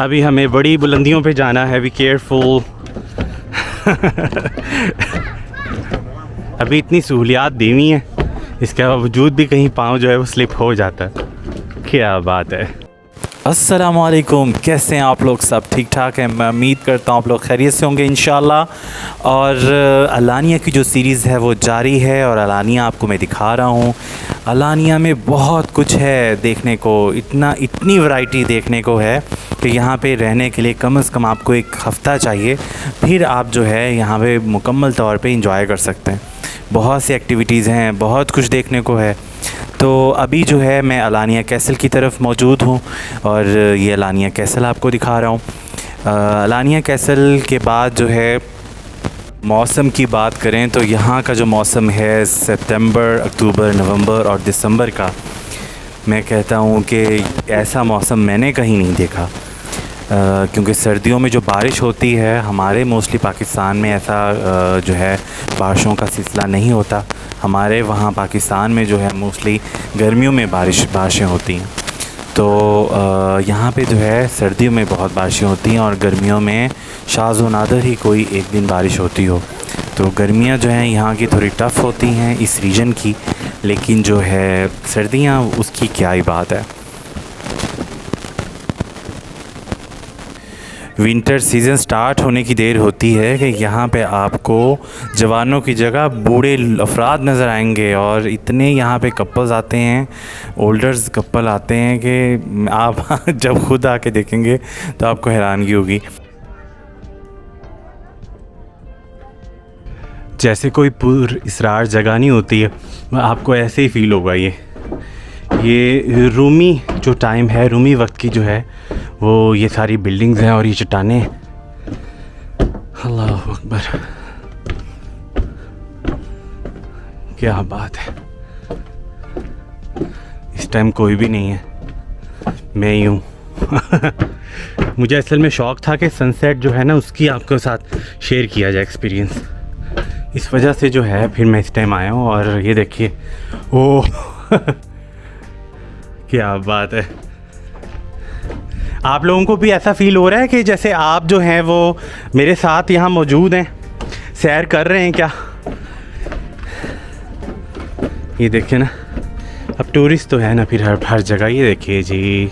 अभी हमें बड़ी बुलंदियों पे जाना है, बी केयरफुल। अभी इतनी सहूलियात दी हुई हैं, इसके बावजूद भी कहीं पाँव जो है वो स्लिप हो जाता है। क्या बात है। अस्सलामुअलैकुम, कैसे हैं आप लोग? सब ठीक ठाक हैं? मैं उम्मीद करता हूँ आप लोग खैरियत से होंगे इंशाल्लाह। और अलानिया की जो सीरीज़ है वो जारी है और अलानिया आपको मैं दिखा रहा हूँ। अलानिया में बहुत कुछ है देखने को, इतनी वैरायटी देखने को है कि यहाँ पे रहने के लिए कम से कम आपको एक हफ़्ता चाहिए, फिर आप जो है यहाँ पे मुकम्मल तौर पे इंजॉय कर सकते हैं। बहुत सी एक्टिविटीज़ हैं, बहुत कुछ देखने को है। तो अभी जो है मैं अलानिया कैसल की तरफ मौजूद हूँ और ये अलानिया कैसल आपको दिखा रहा हूँ। अलानिया कैसल के बाद जो है मौसम की बात करें तो यहाँ का जो मौसम है सितंबर, अक्टूबर, नवंबर और दिसंबर का, मैं कहता हूँ कि ऐसा मौसम मैंने कहीं नहीं देखा। क्योंकि सर्दियों में जो बारिश होती है हमारे मोस्टली पाकिस्तान में ऐसा जो है बारिशों का सिलसिला नहीं होता। हमारे वहाँ पाकिस्तान में जो है मोस्टली गर्मियों में बारिशें होती हैं। तो यहाँ पे जो है सर्दियों में बहुत बारिशें होती हैं और गर्मियों में शाज़ व नादर ही कोई एक दिन बारिश होती हो। तो गर्मियाँ जो हैं यहाँ की थोड़ी टफ़ होती हैं इस रीजन की, लेकिन जो है सर्दियाँ उसकी क्या ही बात है। विंटर सीज़न स्टार्ट होने की देर होती है कि यहाँ पे आपको जवानों की जगह बूढ़े अफराद नज़र आएंगे और इतने यहाँ पे कपल्स आते हैं, ओल्डर्स कपल आते हैं कि आप जब खुद आके देखेंगे तो आपको हैरानगी होगी। जैसे कोई पुरअसरार जगह नहीं होती है, आपको ऐसे ही फील होगा। ये रूमी जो टाइम है, रूमी वक्त की जो है वो ये सारी बिल्डिंग्स हैं और ये चट्टानें। अल्लाह अकबर, क्या बात है। इस टाइम कोई भी नहीं है, मैं ही हूँ। मुझे असल में शौक़ था कि सनसेट जो है ना उसकी आपके साथ शेयर किया जाए एक्सपीरियंस। इस वजह से जो है फिर मैं इस टाइम आया हूँ और ये देखिए, ओह क्या बात है। आप लोगों को भी ऐसा फ़ील हो रहा है कि जैसे आप जो हैं वो मेरे साथ यहाँ मौजूद हैं, सैर कर रहे हैं क्या? ये देखिए ना, अब टूरिस्ट तो है ना फिर हर जगह। ये देखिए जी,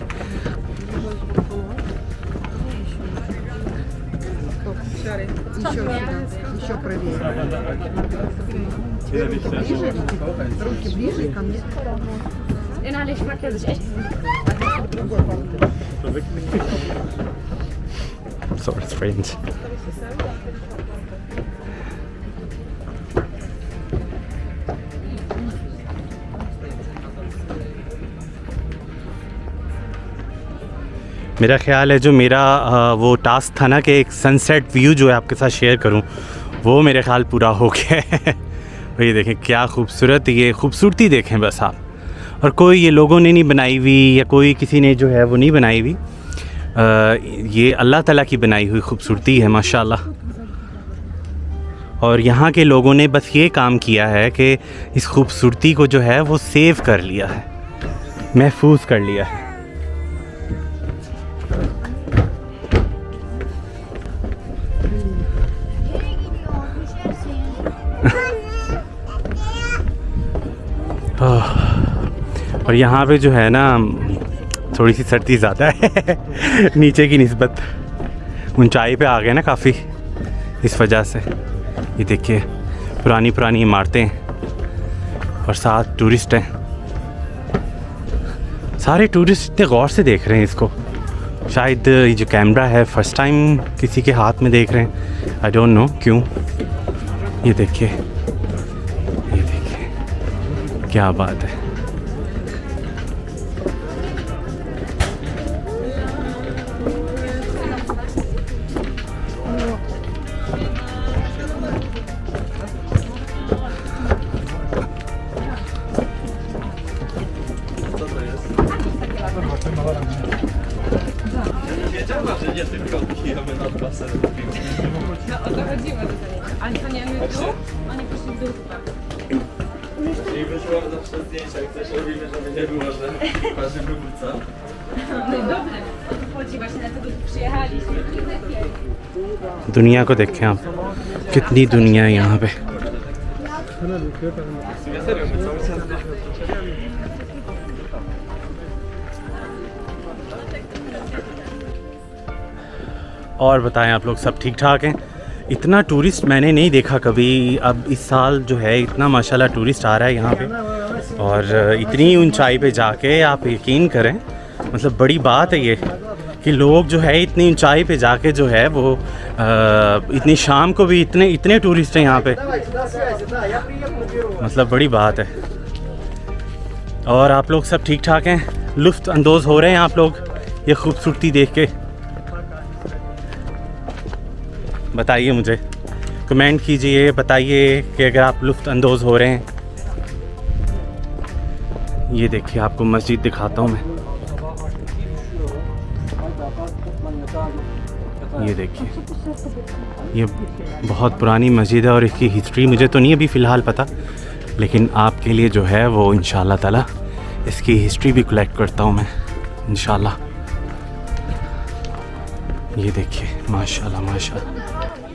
Sorry, friends. मेरा ख्याल है जो मेरा वो टास्क था ना कि एक सनसेट व्यू जो है आपके साथ शेयर करूं, वो मेरे ख्याल पूरा हो गया है। ये देखें क्या खूबसूरत, ये खूबसूरती देखें बस आप। और कोई ये लोगों ने नहीं बनाई हुई या कोई किसी ने जो है वो नहीं बनाई हुई, ये अल्लाह ताला की बनाई हुई खूबसूरती है माशाल्लाह। और यहाँ के लोगों ने बस ये काम किया है कि इस खूबसूरती को जो है वो सेव कर लिया है, महफूज कर लिया है। और यहाँ पे जो है ना थोड़ी सी सर्दी ज़्यादा है नीचे की निस्बत, ऊंचाई पे आ गए ना काफ़ी, इस वजह से। ये देखिए पुरानी इमारतें हैं और साथ टूरिस्ट हैं। सारे टूरिस्ट इतने गौर से देख रहे हैं इसको। शायद ये जो कैमरा है फर्स्ट टाइम किसी के हाथ में देख रहे हैं, आई डोंट नो क्यों। ये देखिए क्या बात है। I wysyłam zawsze zdjęcia, jak coś robimy, żeby nie było, że twarzy wywrócę. No i dobre. दुनिया को देखें आप, कितनी दुनिया है यहाँ पे। और बताएं आप लोग सब ठीक ठाक हैं? इतना टूरिस्ट मैंने नहीं देखा कभी। अब इस साल जो है इतना माशाल्लाह टूरिस्ट आ रहा है यहाँ पे, और इतनी ऊंचाई पे जाके आप यकीन करें, मतलब बड़ी बात है ये कि लोग जो है इतनी ऊंचाई पे जाके जो है वो इतनी शाम को भी इतने टूरिस्ट हैं यहाँ पे, मतलब बड़ी बात है। और आप लोग सब ठीक ठाक हैं? लुत्फ़ अंदोज़ हो रहे हैं आप लोग ये खूबसूरती देख के? बताइए मुझे, कमेंट कीजिए, बताइए कि अगर आप लुत्फ़ अंदोज़ हो रहे हैं। ये देखिए आपको मस्जिद दिखाता हूँ मैं, ये देखिए, ये बहुत पुरानी मस्जिद है और इसकी हिस्ट्री मुझे तो नहीं अभी फ़िलहाल पता, लेकिन आपके लिए जो है वो इंशाल्लाह ताला इसकी हिस्ट्री भी कलेक्ट करता हूँ मैं इंशाल्लाह। ये देखिए माशाल्लाह माशाल्लाह।